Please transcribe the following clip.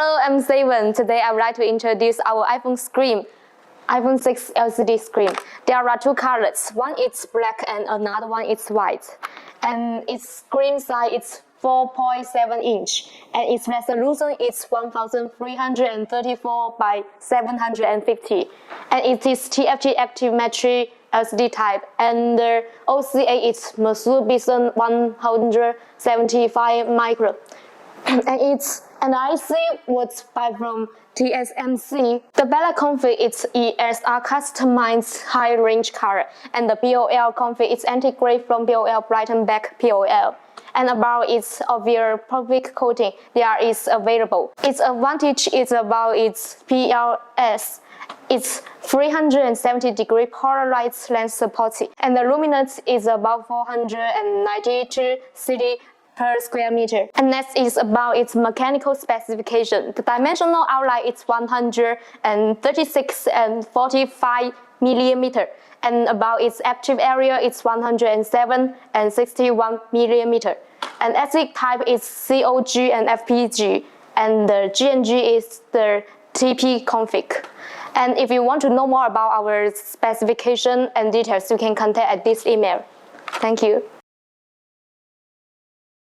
Hello, I'm Seven. Today I would like to introduce our iPhone screen, iPhone 6 LCD screen. There are two colors. One is black and another one is white. And its screen size is 4.7 inch and its resolution is 1334 by 750. And it is TFT Active Matrix LCD type, and the OCA is Mercedes 175 micro. And its NIC was by from TSMC. The backlight config is ESR customized high range color, and the BOL config is integrated from BOL Brighten Back POL. And about its obvious perfect coating, there is available. Its advantage is about its PLS. It's 370-degree polarized lens supported, and the luminance is about 492 ct per square meter. And next is about its mechanical specification. The dimensional outline is 136 and 45 millimeter, and about its active area it's 107 and 61 millimeter. And ASIC type is COG and FPG, and the GNG is the TP config. And if you want to know more about our specification and details, you can contact at this email. Thank you.